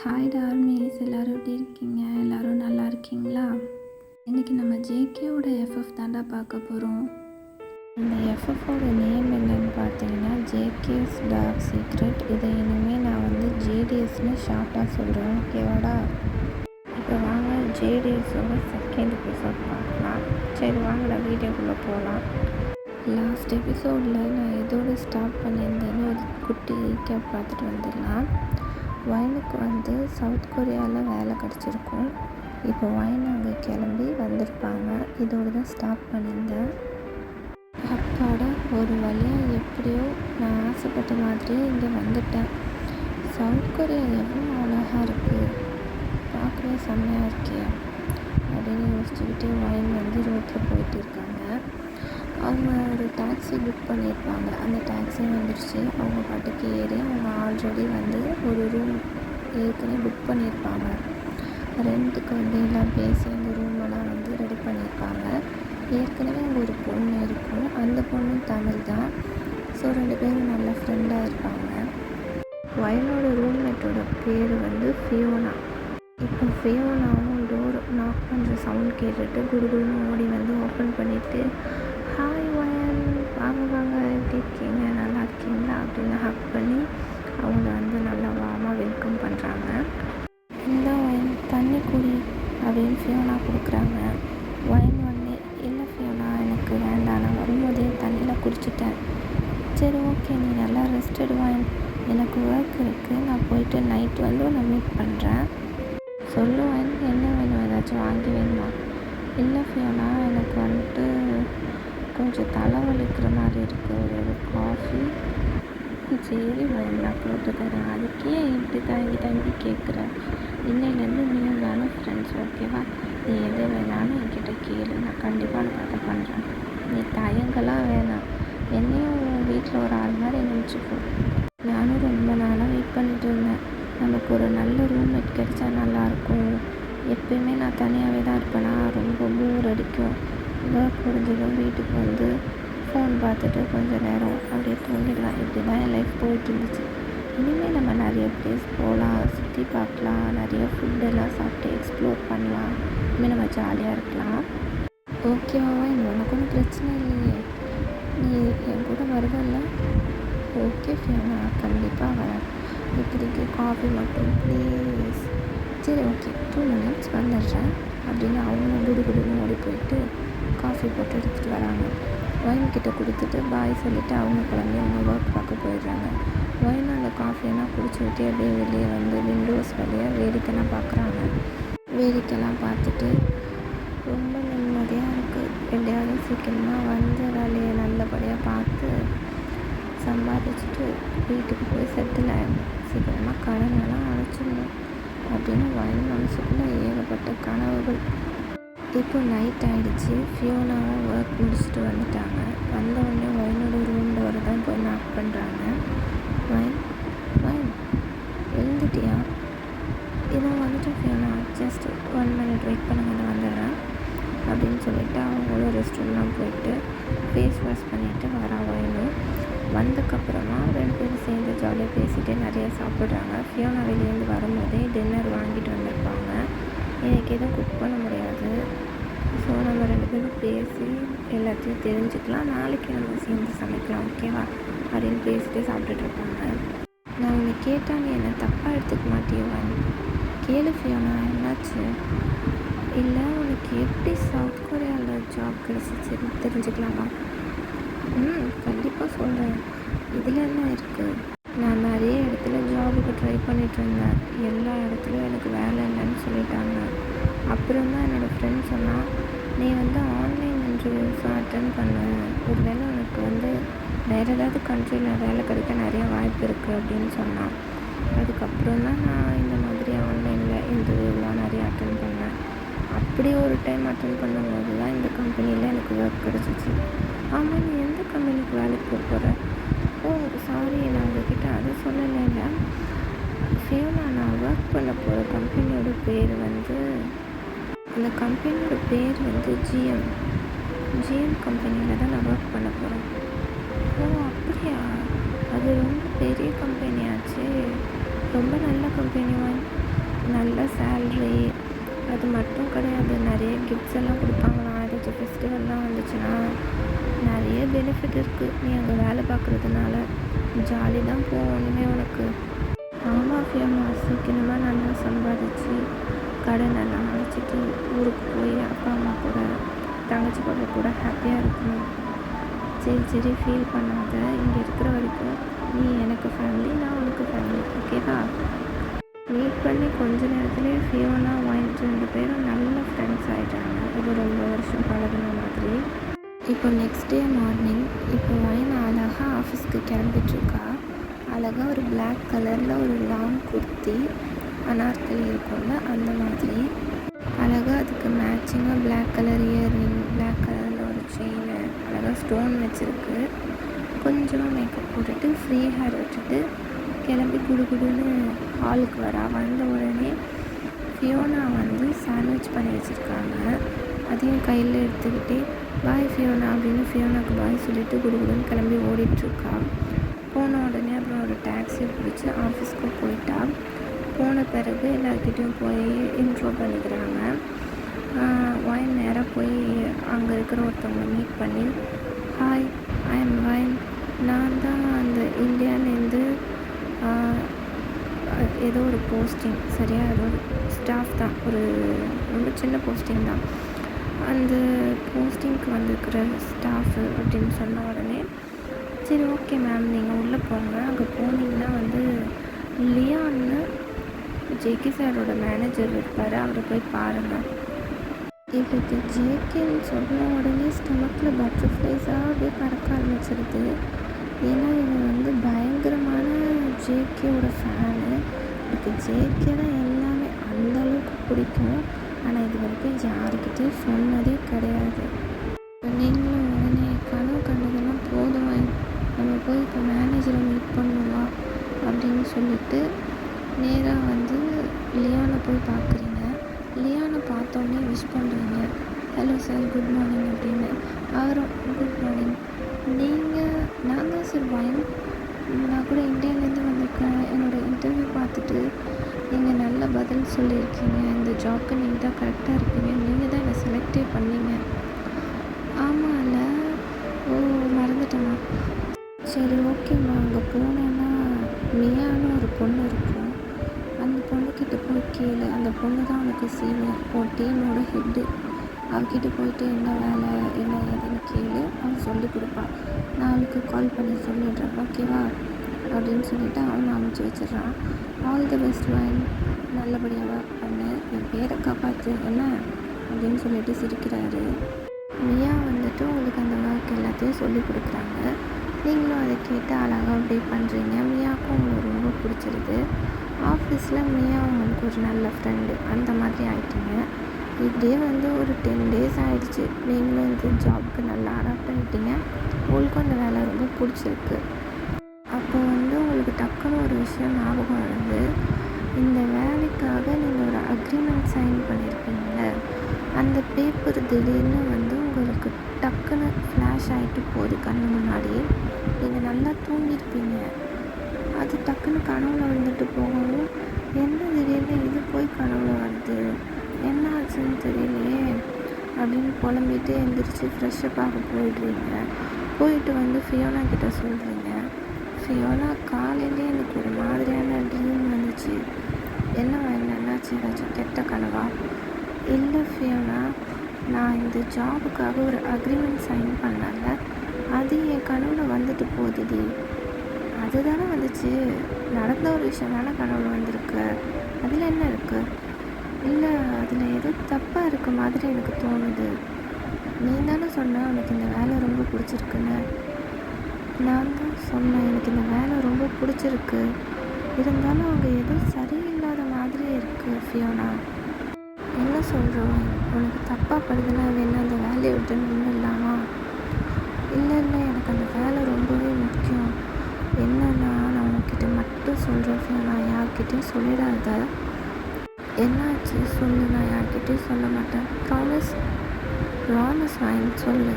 Hi டார்மிஸ், எல்லோரும் எப்படி இருக்கீங்க? எல்லோரும் நல்லா இருக்கீங்களா? இன்றைக்கி நம்ம ஜேகேவோட எஃப்எஃப் தாண்டா பார்க்க போகிறோம். இந்த எஃப்எஃபோட நேம் என்னன்னு பார்த்தீங்கன்னா ஜேகேஸ் டார்க் சீக்ரெட். இதை இனிமேல் நான் வந்து ஜேடிஎஸ்னு ஷார்ட்டாக சொல்கிறேன், ஓகேவாடா? இப்போ வாங்க ஜேடிஎஸோட செகண்ட் எபிசோட் பார்க்கலாம். சரி வாங்கடா வீடியோக்குள்ளே போகலாம். லாஸ்ட் எபிசோடில் நான் எதோடு ஸ்டாப் பண்ணியிருந்தேன்னு ஒரு குட்டி ரீகேப் பார்த்துட்டு வந்துடலாம். வைனுக்கு வந்து சவுத் கொரியாவில் வேலை கிடச்சிருக்கும். இப்போ வைன் அங்கே கிளம்பி வந்திருப்பாங்க. இதோடு தான் ஸ்டாப் பண்ணியிருந்தேன். அப்பாட, ஒரு வழியாக எப்படியோ நான் ஆசைப்பட்ட மாதிரியே இங்கே வந்துட்டேன். சவுத் கொரியா எவ்வளோ அழகாக இருக்குது, பார்க்கவே செம்மையாக இருக்கே அப்படின்னு யோசிச்சுக்கிட்டு வைன் வந்து ரோட்டில் போயிட்டு இருக்காங்க. அவங்க ஒரு டாக்ஸி புக் பண்ணியிருப்பாங்க. அந்த டாக்ஸி வந்துடுச்சு. அவங்க பாட்டுக்கு ஏறி அவங்க ஆல்ரெடி வந்து ஒரு ரூம் ஏற்கனவே புக் பண்ணியிருப்பாங்க. ரெண்ட்டுக்கு வந்து எல்லாம் பேசி அந்த ரூமெல்லாம் வந்து ரெடி பண்ணியிருப்பாங்க. ஏற்கனவே அங்கே ஒரு பொண்ணு இருக்கும். அந்த பொண்ணு தமிழ் தான். ஸோ 2 பேரும் நல்ல ஃப்ரெண்டாக இருப்பாங்க. வைனோட ரூம்மேட்டோட பேர் வந்து ஃபியோனா. இப்போ ஃபியோனாவும் டோர் நாக் பண்ணுற சவுண்ட் கேட்டுட்டு குடுகுடுன்னு ஓடி வந்து ஓப்பன் பண்ணிவிட்டு, ஹாய் வயன், வாங்க வாங்க, எப்படி இருக்கீங்க, நல்லா இருக்கீங்களா அப்படின்னு ஹக் பண்ணி அவங்கள வந்து நல்லா வார்மாக வெல்கம் பண்ணுறாங்க. இந்த வயன் தண்ணி குடி அப்படின்னு ஃபியோனா கொடுக்குறாங்க. வயன் வந்து, இல்லை ஃபியோனா எனக்கு வேண்டாம், நான் வரும்போதே தண்ணியில் குடிச்சிட்டேன். சரி ஓகே, நீ நல்லா ரெஸ்ட் எடு வயன், எனக்கு ஒர்க் இருக்குது, நான் போயிட்டு நைட் வந்து உன்னை மீட் பண்ணுறேன். சொல்லுவேன், என்ன வேணும், ஏதாச்சும் வாங்கி வேணுமா? இல்லை ஃபியோனா, எனக்கு வந்துட்டு கொஞ்சம் தலைவலிக்கிற மாதிரி இருக்குது, ஒரு காஃபி. சரி வயன், நான் போட்டு தரேன். அதுக்கே இப்படி தங்கி கேட்குறேன். இன்னையிலேருந்து நீயும் நானும் ஃப்ரெண்ட்ஸ், ஓகேவா? நீ எது வேணாலும் என்கிட்ட கேளு, நான் கண்டிப்பாக உனக்கு அதை பண்ணுறேன். நீ தயங்கலாம் வேணாம், என்னையும் வீட்டில் ஒரு ஆள் மாதிரி நினச்சிக்கோ. நானும் ரொம்ப நாளாக வெயிட் பண்ணிட்டு இருந்தேன். நமக்கு ஒரு நல்ல ரூம்மேட் கிடைச்சா நல்லாயிருக்கும். எப்பயுமே நான் தனியாகவே தான் இருப்பேனா, ரொம்ப போர் அடிக்கும். ஒர்க் முடிஞ்சதும் வீட்டுக்கு வந்து ஃபோன் பார்த்துட்டு கொஞ்சம் நேரம் அப்படியே தூங்கிடலாம். இப்படி தான் என் லைஃப் போயிட்டு இருந்துச்சு. இனிமேல் நம்ம நிறைய பிளேஸ் போகலாம், சுற்றி பார்க்கலாம், நிறைய ஃபுட்டெல்லாம் சாப்பிட்டு எக்ஸ்ப்ளோர் பண்ணலாம். இனிமேல் நம்ம ஜாலியாக இருக்கலாம். ஓகேவா? உனக்கு ஒன்றும் பிரச்சனை இல்லையே, நீ என் கூட வருவல்ல? ஓகே ஃபியோனா, கண்டிப்பாக வரேன். இப்போதைக்கு காஃபி மட்டும் ப்ளீஸ். சரி ஓகே, 2 minutes வந்துடுறேன் அப்படின்னு அவங்களும் குடுகுடுன்னு ஓடி போயிட்டு காஃபி போட்டு எடுத்துகிட்டு வராங்க. ஒயின் கிட்ட கொடுத்துட்டு பாய் சொல்லிவிட்டு அவங்க கிளம்பி அவங்க ஒர்க் பார்க்க போயிடுறாங்க. ஒயின் அந்த காஃபியெல்லாம் குடிச்சுக்கிட்டே அப்படியே வெளியே வந்து விண்டோஸ் வழியாக வேடிக்கைலாம் பார்க்குறாங்க. வேடிக்கைலாம் பார்த்துட்டு ரொம்ப நிம்மதியாக இருக்குது. எப்படியாவது சீக்கிரமாக வந்த வேலையை நல்லபடியாக பார்த்து சம்பாதிச்சுட்டு வீட்டுக்கு போய் செட்டில் ஆகிடணும். சீக்கிரமாக கடனெல்லாம் அழைச்சிடணும் அப்படின்னு வயல் மனசுக்குள்ளே ஏகப்பட்ட கனவுகள். இப்போ நைட் ஆகிடுச்சு. ஃபியோனாவும் ஒர்க் முடிச்சுட்டு வந்துட்டாங்க. வந்தவுடனே வயனோட ரூம் டோரை தான் போய் நாக் பண்ணுறாங்க. வயன் வயன் எழுந்துட்டியா? இதோ வந்துட்டேன் ஃபியோனா, ஜஸ்ட் 1 minute வெயிட் பண்ணுங்க, வந்துடுறேன் அப்படின்னு சொல்லிவிட்டு அவங்களும் ரெஸ்ட் ரூம்லாம் போயிட்டு ஃபேஸ் வாஷ் பண்ணிவிட்டு வரா வயனும். வந்ததுக்கப்புறமா 2 பேரும் சேர்ந்து ஜாலியாக பேசிகிட்டு நிறையா சாப்பிட்றாங்க. ஃபியோனா வெளியேருந்து வரும்போதே டின்னர் வாங்கிட்டு வந்திருப்பாங்க. எனக்கு எதுவும் குக் பண்ண முடியாது, ஸோ நம்ம 2 பேரும் பேசி எல்லாத்தையும் தெரிஞ்சுக்கலாம், நாளைக்கு நம்ம சேர்ந்து சமைக்கலாம், ஓகேவா அப்படின்னு பேசிகிட்டே சாப்பிட்டுட்ருப்பாங்க. நான் உன்னை கேட்டால் நீ என்னை தப்பாக எடுத்துக்க மாட்டேவா? கேளு ஃபியோனா, என்னாச்சு? இல்லை, உனக்கு எப்படி சவுத் கொரியாவில் ஜாப் கிடச்சிச்சு தெரிஞ்சுக்கலாமா? கண்டிப்பாக சொல்கிறேன். இதில் என்ன இருக்குது? நான் நிறைய இடத்துல ஜாபுக்கு ட்ரை பண்ணிகிட்டு இருந்தேன். எல்லா இடத்துலையும் எனக்கு வேலை இல்லைன்னு சொல்லிட்டாங்க. அப்புறம் தான் என்னோடய ஃப்ரெண்ட் சொன்னால், நீ வந்து ஆன்லைன் இன்டர்வியூஸும் அட்டன் பண்ண, ஒரு வேளை உனக்கு வந்து வேறு ஏதாவது கண்ட்ரியில் வேலை கிடைக்க நிறைய வாய்ப்பு இருக்குது அப்படின்னு சொன்னான். அதுக்கப்புறம் தான் நான் இந்த மாதிரி ஆன்லைனில் இன்டர்வியூலாம் நிறைய அட்டன் பண்ணேன். அப்படி ஒரு டைம் அட்டன் பண்ணும்போது தான் இந்த கம்பெனியில் எனக்கு ஒர்க் கிடச்சிச்சு. ஆமாம், நீ எந்த கம்பெனிக்கு வேலைக்கு போக போகிற? ஓ சாரி, நான் உங்ககிட்ட அதை சொல்லலைங்க ஃபியோனா. நான் ஒர்க் பண்ண போகிற கம்பெனியோட பேர் வந்து, அந்த கம்பெனியோட பேர் வந்து ஜிஎம் கம்பெனியில் தான் நான் ஒர்க் பண்ண போகிறேன். ஓ அப்படியா? அது ரொம்ப பெரிய கம்பெனியாச்சு, ரொம்ப நல்ல கம்பெனி. சேல்ரி அது மட்டும் கிடையாது, நிறைய கிஃப்ட்ஸ் எல்லாம் கொடுப்பாங்களாம். ஏதாச்சும் ஃபெஸ்டிவல்லாம் வந்துச்சுன்னா நிறைய பெனிஃபிட் இருக்குது நீ அங்கே வேலை பார்க்குறதுனால. ஜாலி தான் போகணுமே உனக்கு. ஆமாம் ஃபியோனா, சீக்கிரமாக நல்லா சம்பாதிச்சு கடன் எல்லாம் அழைச்சிட்டு ஊருக்கு போய் அப்பா அம்மா கூட தங்கச்சி பாப்பா கூட ஹாப்பியாக இருக்கணும். சரி ஃபீல் பண்ணாத, இங்கே இருக்கிற வரைக்கும் நீ எனக்கு ஃபேமிலி, நான் உனக்கு ஃபேமிலி, ஓகேவா? மீட் பண்ணி கொஞ்ச நேரத்துலேயே ஃபியோனா ஒயின் 2 பேரும் நல்ல ஃப்ரெண்ட்ஸ் ஆகிட்டாங்க. இது ரொம்ப வருஷம் பழகின மாதிரி. இப்போ நெக்ஸ்ட் டே மார்னிங் இப்போ ஒயின் அழகாக ஆஃபீஸ்க்கு கிளம்பிட்டுருக்கா. அழகாக ஒரு பிளாக் கலரில் ஒரு லாங் குர்த்தி அனார்கலி இருக்கும்ல, அந்த மாதிரி அழகாக அதுக்கு மேட்சிங்காக பிளாக் கலர் இயர்ரிங், பிளாக் கலரில் ஒரு செயின், அழகாக ஸ்டோன் வச்சுருக்கு. கொஞ்சமாக மேக்கப் போட்டுட்டு ஃப்ரீ ஹேர் விட்டுட்டு கிளம்பி குடுன்னு ஹாலுக்கு வரா. வந்த உடனே ஃபியோனா சாண்ட்விச் பண்ணி வச்சுருக்காங்க. அதையும் கையில் எடுத்துக்கிட்டே பாய் ஃபியோனா அப்படின்னு ஃபியோனாவுக்கு பாய் சொல்லிவிட்டு குடுன்னு கிளம்பி ஓடிட்டுருக்கா. போன உடனே அப்புறம் ஒரு டாக்ஸியை பிடிச்சி ஆஃபீஸ்க்கு போயிட்டா. போன பிறகு எல்லாருக்கிட்டையும் போய் இன்ட்ரோ பண்ணிக்கிறாங்க. ஒயின் நேராக போய் அங்கே இருக்கிற ஒருத்தவங்களை மீட் பண்ணி, ஹாய் ஐ எம் ஒயின், நான் தான் அந்த இந்தியாவிலேருந்து ஏதோ ஒரு போஸ்டிங், சரியா ஏதோ ஒரு ஸ்டாஃப் தான், ஒரு ரொம்ப சின்ன போஸ்டிங் தான், அந்த போஸ்டிங்க்கு வந்திருக்கிற ஸ்டாஃபு அப்படின்னு சொன்ன உடனே சரி ஓகே மேம் நீங்கள் உள்ளே போங்க, அங்கே போனீங்கன்னா லியான்னு ஜேகே சாரோட மேனேஜர் இருப்பார், அவரை போய் பாருங்கள். இவருக்கு ஜேகேன்னு சொன்ன உடனே ஸ்டமக்கில் பட்டர்ஃப்ளைஸாக அப்படியே பறக்க ஆரம்பிச்சிருது. ஏன்னா இவன் பயங்கரமான ஜேகேவோட ஃபேனு. எனக்கு ஜேகே தான் எல்லாமே அந்தளவுக்கு பிடிக்கும். ஆனால் இது வரைக்கும் யாருக்கிட்டையும் சொன்னதே கிடையாது. நீங்களும் உடனே கனவு கண்டதெல்லாம் போதும், நம்ம போய் இப்போ மேனேஜரை மீட் பண்ணுவோம் அப்படின்னு சொல்லிட்டு நேராக லியானை போய் பார்க்குறீங்க. லியானை பார்த்தோன்னே விஷ் பண்ணுறீங்க, ஹலோ சார் குட் மார்னிங் அப்படின்னு. அவரும் குட் மார்னிங், நான் தான் சார் ஒயின், நான் கூட இந்தியாவிலேருந்து வந்திருக்கேன், என்னோடய இன்டர்வியூ பார்த்துட்டு நீங்கள் நல்ல பதில் சொல்லியிருக்கீங்க, இந்த ஜாப்க்கு நீங்கள் தான் கரெக்டாக இருப்பீங்க, நீங்கள் தான் என்னை செலக்டே பண்ணீங்க. ஆமாம் இல்லை, ஓ மறந்துட்டேம்மா, சரி ஓகேம்மா, அங்கே போனேன்னா மியான்னு ஒரு பொண்ணு இருக்கும், அந்த பொண்ணுக்கிட்ட போய் கேளு, அந்த பொண்ணு தான் உனக்கு சீனியர் டீமோட ஹெட்டு, அவகிட்ட போயிட்டு என்ன வேலை என்ன ஏதுன்னு கேளு, அவன் சொல்லி கொடுப்பான், நான் அவளுக்கு கால் பண்ணி சொல்லிடுறேன் ஓகேவா அப்படின்னு சொல்லிவிட்டு அவனை அமுச்சு வச்சிடறான். ஆல் தி பெஸ்ட் ஒயின், நல்லபடியாக ஒர்க் பண்ணு, என் பேரை காப்பாற்று என்ன அப்படின்னு சொல்லிட்டு சிரிக்கிறாரு. மியா உங்களுக்கு அந்த ஒர்க் எல்லாத்தையும் சொல்லி கொடுக்குறாங்க. நீங்களும் அதை கேட்டு அழகாக அப்படியே பண்ணுறீங்க. மியாவுக்கும் உங்களுக்கு ரொம்ப பிடிச்சிருது. ஆஃபீஸில் மியா உங்களுக்கு ஒரு நல்ல ஃப்ரெண்டு அந்த மாதிரி ஆகிட்டீங்க. இப்படியே ஒரு 10 days ஆகிடுச்சு. நீங்களும் இந்த ஜாப்க்கு நல்லா அடாப்ட் ஆகிட்டீங்க. உங்களுக்கும் அந்த வேலை ரொம்ப பிடிச்சிருக்கு. அப்போ உங்களுக்கு டக்குன்னு ஒரு விஷயம் ஞாபகம் வருது. இந்த வேலைக்காக நீங்கள் ஒரு அக்ரிமெண்ட் சைன் பண்ணியிருப்பீங்கள, அந்த பேப்பர் திடீர்னு உங்களுக்கு டக்குன்னு ஃப்ளாஷ் ஆகிட்டு போகுது கண்ணு முன்னாடியே. நீங்கள் நல்லா தூங்கியிருப்பீங்க, அது டக்குன்னு கனவுல வந்துட்டு போகவும், என்ன திடீர்னு இது போய் கனவுல வருது, என்ன ஆச்சுன்னு தெரியலையே அப்படின்னு புலம்பிட்டு எந்திரிச்சு ஃப்ரெஷ்ஷப் ஆக போயிடுறீங்க. போயிட்டு ஃபியோனா கிட்ட சொல்கிறீங்க, ஃபியோனா காலையிலே எனக்கு ஒரு மாதிரியான ட்ரீம் வந்துச்சு, என்னாச்சு, ஏதாச்சும் கெட்ட கனவா? இல்லை ஃபியோனா, நான் இந்த ஜாபுக்காக ஒரு அக்ரிமெண்ட் சைன் பண்ணால, அது என் கனவுல வந்துட்டு போகுது. அதுதானே வந்துச்சு, நடந்த ஒரு விஷயம் தானே கனவுல வந்திருக்கு, அதில் என்ன இருக்குது? இல்லை, அதில் ஏதோ தப்பாக இருக்க மாதிரி எனக்கு தோணுது. நீ தானே சொன்ன உனக்கு இந்த வேலை ரொம்ப பிடிச்சிருக்குன்னு. நான் தான் சொன்னேன் எனக்கு இந்த வேலை ரொம்ப பிடிச்சிருக்கு, இருந்தாலும் அவங்க எதுவும் சரியில்லாத மாதிரியே இருக்குது ஃபியோனா. என்ன சொல்கிறோம், உனக்கு தப்பாக படுதுன்னா வேணா அந்த வேலையை விட்டு நின்றுடலாமா? இல்லை எனக்கு அந்த வேலை ரொம்பவே முக்கியம். என்னன்னா நான் உன்கிட்ட மட்டும் சொல்கிறேன் ஃபியோனா, யார்கிட்டையும் சொல்லிடாத. என்னாச்சு சொல்லு, நான் யார்கிட்டையும் சொல்ல மாட்டேன், ப்ராமிஸ். வாங்கி சொல்லு.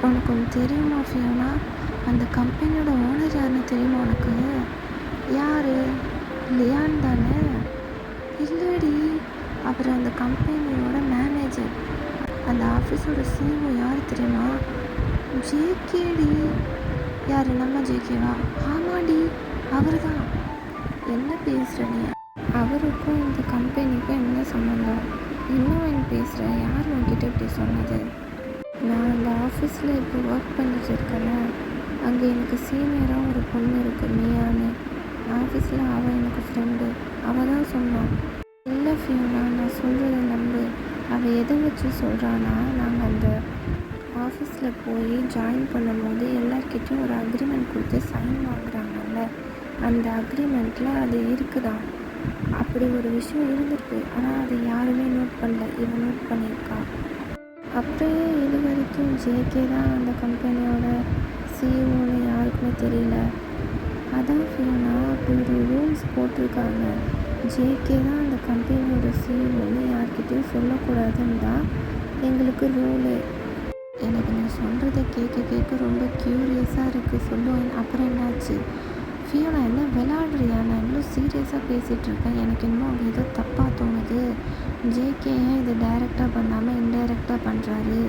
உனக்கு ஒன்று தெரியுமா ஃபியோனா, அந்த கம்பெனியோட ஓனர் யாருன்னு தெரியுமா உனக்கு? யார்? லியான் தானே? இல்லடி, அவர் அந்த கம்பெனியோட மேனேஜர். அந்த ஆஃபீஸோட சிஇஓ யார் தெரியுமா? ஜேகேடி. யார், நம்ம ஜேகேவா? ஆமாடி, அவர் தான். என்ன பேசுகிற நீ? அவருக்கும் இந்த கம்பெனிக்கும் என்ன சம்மந்தம்? இன்னும் பேசுகிற? யார் உன்கிட்ட இப்படி சொன்னது? நான் அந்த ஆஃபீஸில் இப்போ ஒர்க் பண்ணிட்டு இருக்கேன்னா, அங்கே எனக்கு சீனியராக ஒரு பொண்ணு இருக்குது, மியான்னு. ஆஃபீஸில் அவள் எனக்கு ஃப்ரெண்டு. அவள் தான் சொன்னான். இல்லை ஃபியோனா, நான் சொல்கிறத நம்பு. அவள் எதை வச்சு சொல்கிறான்னா, நாங்கள் அந்த ஆஃபீஸில் போய் ஜாயின் பண்ணும்போது எல்லார்கிட்டையும் ஒரு அக்ரிமெண்ட் கொடுத்து சைன் வாங்குறாங்கல்ல, அந்த அக்ரிமெண்ட்டில் அது இருக்குதான். அப்படி ஒரு விஷயம் இருந்திருக்கு. ஆனால் அதை யாருமே நோட் பண்ணல. இவன் நோட் பண்ணியிருக்கா. அப்படியே இது வரைக்கும் ஜேகே தான் அந்த கம்பெனியோட சிஇஓன்னு யாருக்குமே தெரியல. அதான் ஃபியோனா, அப்படி ஒரு ரூல்ஸ் போட்டிருக்காங்க. ஜேகே தான் அந்த கம்பெனியோட சிஇஓன்னு யார்கிட்டையும் சொல்லக்கூடாதுன்னு தான் எங்களுக்கு ரூலு. எனக்கு நீ சொல்கிறத கேட்க ரொம்ப க்யூரியஸாக இருக்குது. சொல்லுவேன். அப்புறம் என்னாச்சு? ஃபியோனா, என்ன விளையாடுறியா? நான் இன்னும் சீரியஸாக பேசிகிட்ருக்கேன். எனக்கு இன்னும் அங்கே ஏதோ தப்பாக தோணுது. ஜேகே ஏன் இதை டைரெக்டாக பண்ணாமல் இன்டைரக்டாக பண்ணுறாரு?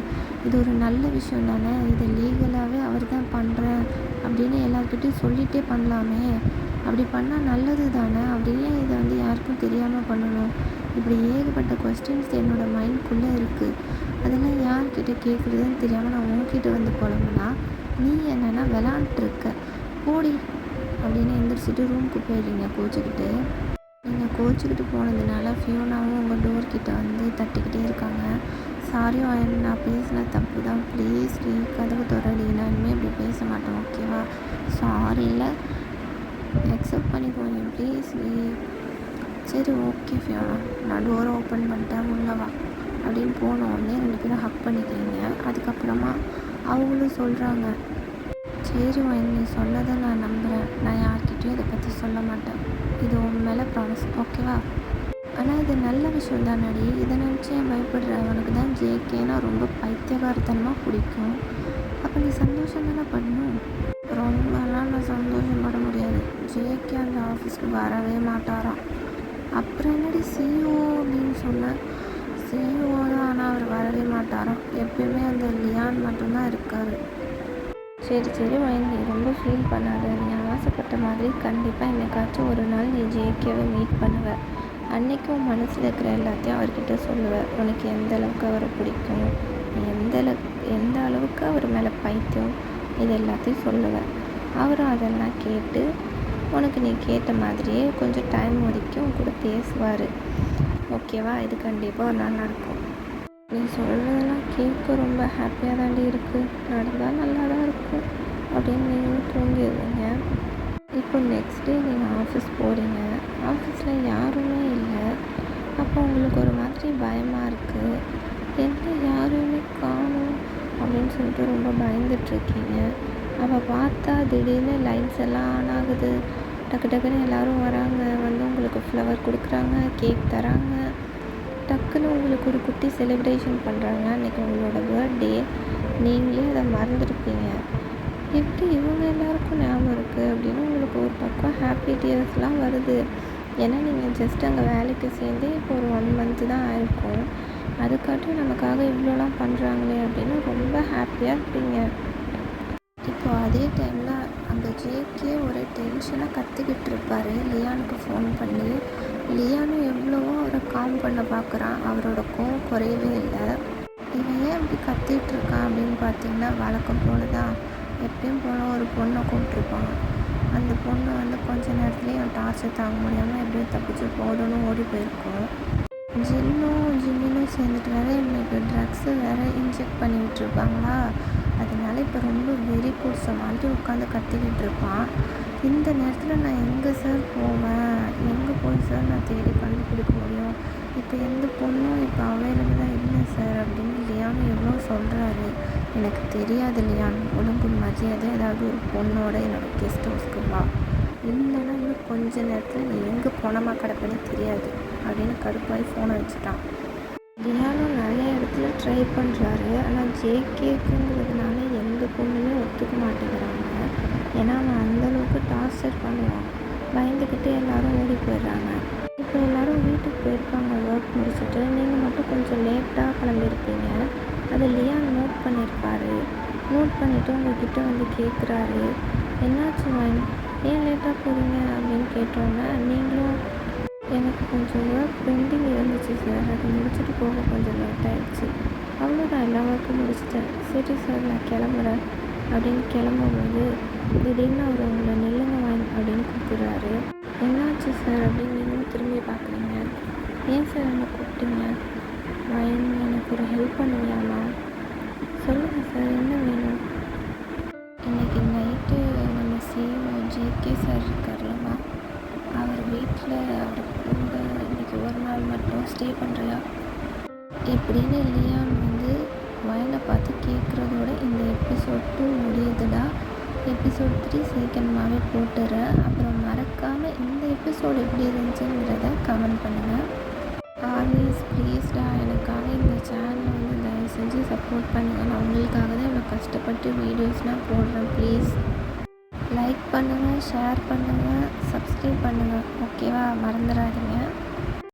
இது ஒரு நல்ல விஷயம் தானே? இதை லீகலாகவே அவர் தான் பண்ணுறேன் அப்படின்னு எல்லாருக்கிட்டையும் சொல்லிகிட்டே பண்ணலாமே. அப்படி பண்ணால் நல்லது தானே? அப்படியே இதை யாருக்கும் தெரியாமல் பண்ணணும். இப்படி ஏகப்பட்ட கொஸ்டின்ஸ் என்னோடய மைண்ட்குள்ளே இருக்குது. அதெல்லாம் யார்கிட்ட கேட்குறதுன்னு தெரியாமல் நான் உன்கிட்ட புலம்புனா நீ என்னென்னா விளாண்டுருக்க, போடி அப்படின்னு எந்திரிச்சிட்டு ரூமுக்கு போயிடுறீங்க கோச்சிக்கிட்டு. நீங்கள் கோச்சிக்கிட்டு போனதுனால ஃபியோனாவும் உங்கள் டோர்கிட்ட தட்டிக்கிட்டே இருக்காங்க. சாரி ஆயன், நான் பேசின தப்பு தான். ப்ளீஸ் ரீ, கதவு தொடடி. நான் இனிமேல் இப்படி பேச மாட்டேன், ஓகேவா? சாரி இல்லை, அக்செப்ட் பண்ணிக்கோங்க ப்ளீஸ் ரீ. சரி ஓகே ஃபியோனா, நான் டோரை ஓப்பன் பண்ணிட்டேன், உள்ளவா அப்படின்னு போன உடனே 2 பேரும் ஹக் பண்ணிக்கிறீங்க. அதுக்கப்புறமா அவங்களும் சொல்கிறாங்க, சரி ஒயின், நீ சொன்னதை நான் நம்புகிறேன். நான் யார்கிட்டையும் இதை பற்றி சொல்ல மாட்டேன். இது உன் மேலே ப்ராமிஸ், ஓகேவா? ஆனால் இது நல்ல விஷயம் தானடி. இதை நினச்சி ஏன் பயப்படுற? உனக்கு தான் ஜேகேனா ரொம்ப பைத்தியகாரத்தனமாக பிடிக்கும். அப்போ நீ சந்தோஷம் தானே பண்ணணும். ரொம்பலாம் நான் சந்தோஷப்பட முடியாது. ஜேகே அந்த ஆஃபீஸ்க்கு வரவே மாட்டாராம். அப்புறம் என்னடி சிஇஓ அப்படின்னு சொன்னேன். சிஇஓ தான், ஆனால் அவர் வரவே மாட்டாராம். எப்பயுமே அந்த லியான் மட்டும்தான் இருக்கார். சரி வைன், நீ ரொம்ப ஃபீல் பண்ணாத. நீ ஆசைப்பட்ட மாதிரி கண்டிப்பாக என்னைக்காச்சும் ஒரு நாள் நீ ஜேகேவை மீட் பண்ணுவ. அன்றைக்கும் உன் மனசில் இருக்கிற எல்லாத்தையும் அவர்கிட்ட சொல்லுவேன். உனக்கு எந்த அளவுக்கு அவரை பிடிக்கும், நீ எந்த அளவுக்கு அவர் மேலே பைத்தியம், இது எல்லாத்தையும் சொல்லுவேன். அவரும் அதெல்லாம் கேட்டு உனக்கு நீ கேட்ட மாதிரியே கொஞ்சம் டைம் ஒதுக்கி உன் கூட பேசுவார், ஓகேவா? இது கண்டிப்பாக ஒரு நாள் நடக்கும். நீ சொல்கிறதெல்லாம் கேட்க ரொம்ப ஹாப்பியாக தாண்டி இருக்குது. நடந்தால் நல்லா தான் இருக்கும் அப்படின்னு நீங்களும் தூங்கிடுவீங்க. இப்போ நெக்ஸ்ட் டே நீங்கள் ஆஃபீஸ் போகிறீங்க. ஆஃபீஸில் யாருமே இல்லை. அப்போ உங்களுக்கு ஒரு மாதிரி பயமாக இருக்குது. என்ன யாருமே காணும் அப்படின்னு சொல்லிட்டு ரொம்ப பயந்துட்டுருக்கீங்க. அவள் பார்த்தா திடீர்னு லைட்ஸ் எல்லாம் ஆன் ஆகுது. டக்குன்னு எல்லோரும் வராங்க, உங்களுக்கு ஃப்ளவர் கொடுக்குறாங்க, கேக் தராங்க. டக்குன்னு உங்களுக்கு ஒரு குட்டி செலிப்ரேஷன் பண்ணுறாங்க. அன்றைக்கி உங்களோட பர்த்டே. நீங்களே அதை மறந்துருப்பீங்க. எப்படி இவங்க எல்லாருக்கும் ஞாபகம் இருக்குது அப்படின்னு உங்களுக்கு ஒரு பக்கம் ஹாப்பி டியர்ஸ்லாம் வருது. ஏன்னா நீங்கள் ஜஸ்ட் அங்கே வேலைக்கு சேர்ந்து இப்போ ஒரு 1 மந்த்து தான் ஆயிருக்கும். அதுக்காட்டும் நமக்காக இவ்வளோலாம் பண்ணுறாங்களே அப்படின்னு ரொம்ப ஹாப்பியாக இருப்பீங்க. இப்போ அதே டைமில் அந்த ஜேகே ஒரு டென்ஷனாக கற்றுக்கிட்டு இருப்பார். லியானுக்கு ஃபோன் பண்ணி. லியானும் எவ்வளவோ அவரை காம் பண்ண பார்க்குறான். அவரோட கோவம் குறையவே இல்லை. இவன் ஏன் இப்படி கத்திகிட்டு இருக்கான் அப்படின்னு பார்த்தீங்கன்னா, வழக்கம் போல தான் எப்பயும் போல் ஒரு பொண்ணை கூப்பிட்ருப்பான். அந்த பொண்ணு கொஞ்ச நேரத்துலேயே அவன் டார்ச்சர் தாங்க முடியாமல் எப்படியும் தப்பிச்சு போடணும்னு ஓடி போயிருக்கோம். ஜிம்மினும் சேர்ந்துட்டு வேறு எனக்கு ட்ரக்ஸு வேறு இன்ஜெக்ட் பண்ணி விட்டுருப்பாங்களா. அதனால இப்போ ரொம்ப வெறி பிடிச்ச மாதிரி உட்காந்து கத்திக்கிட்டு இருப்பான். இந்த நேரத்தில் நான் எங்கே சார் போவேன், எங்கே போய் சார் நான் தேடி கண்டுபிடிக்க முடியும்? இப்போ எந்த பொண்ணும் இப்போ அவைலபிளாக இல்லை சார் அப்படின்னு லியான் எவ்வளோ சொல்கிறாரு. எனக்கு தெரியாது லியான், ஒழுங்கு மரியாதை ஏதாவது ஒரு பொண்ணோட என்னோடய கெஸ்ட் ஹவுஸ்க்கு வா, இல்லைன்னா இன்னும் கொஞ்ச நேரத்தில் நீ எங்கே போனமா கிடப்பேன்னு தெரியாது அப்படின்னு கடுப்பாகி ஃபோனை வச்சுட்டான். லியானும் நிறைய இடத்துல ட்ரை பண்ணுறாரு. ஆனால் ஜேகேக்குங்கிறதுனால எந்த பொண்ணுமே ஒத்துக்க மாட்டேங்கிறாங்க. ஏன்னா அவன் அந்தளவுக்கு டார்ச்சர் பண்ணுவான். பயந்துக்கிட்டு எல்லோரும் ஓடி போயிடுறாங்க. இப்போ எல்லோரும் வீட்டுக்கு போயிருக்காங்க ஒர்க் முடிச்சுட்டு. போயிருப்பீங்க. அதை லியான் நோட் பண்ணியிருப்பாரு. நோட் பண்ணிவிட்டு உங்ககிட்ட வந்து கேட்குறாரு, என்னாச்சு வைன், ஏன் லேட்டாக போகிறீங்க அப்படின்னு கேட்டோன்னே, நீங்களும் எனக்கு கொஞ்சம் ஒர்க் பெண்டிங் இருந்துச்சு சார், அது முடிச்சுட்டு போக கொஞ்சம் லேட் ஆகிடுச்சு, அவ்வளோதான் எல்லா ஒர்க்கும் முடிச்சிட்டேன், சரி சார் நான் கிளம்புறேன் அப்படின்னு கிளம்பும்போது திடீர்னு அவர் உங்களை நில்லுங்க வைன் அப்படின்னு கூப்பிடுறாரு. என்னாச்சு சார் அப்படின்னு நீங்களும் திரும்பி பார்க்குறீங்க. ஏன் சார் என்ன கூப்பிட்டீங்க? வைன், எனக்கு ஒரு ஹெல்ப் பண்ணுவியாமா? சொல்லுங்கள் சார், என்ன வேணும்? இன்றைக்கி நைட்டு நம்ம சிஇஓ ஜேகே சார் இருக்கார்லம்மா, அவர் வீட்டில் அவர் கூட இன்றைக்கி ஒரு நாள் மட்டும் ஸ்டே பண்ணுறியா இப்படின்னு லியான் வந்து வயனை பார்த்து கேட்குறதோட இந்த எபிசோட் 2 முடியுதுடா. எபிசோட் 3 சீக்கிரமாகவே போட்டுறேன். அப்புறம் மறக்காமல் இந்த எபிசோடு எப்படி இருந்துச்சுங்கிறத கமெண்ட் பண்ணுங்கள். ஆல்வேஸ் ப்ளீஸ்டா எனக்காக இந்த சேனலை வந்து தயவு செஞ்சு சப்போர்ட் பண்ணுங்கள். நான் உங்களுக்காக தான் இவ்வளோ கஷ்டப்பட்டு வீடியோஸ்லாம் போடுறேன். ப்ளீஸ் லைக் பண்ணுங்கள், ஷேர் பண்ணுங்கள், சப்ஸ்கிரைப் பண்ணுங்கள். ஓகேவா? மறந்துடாதீங்க.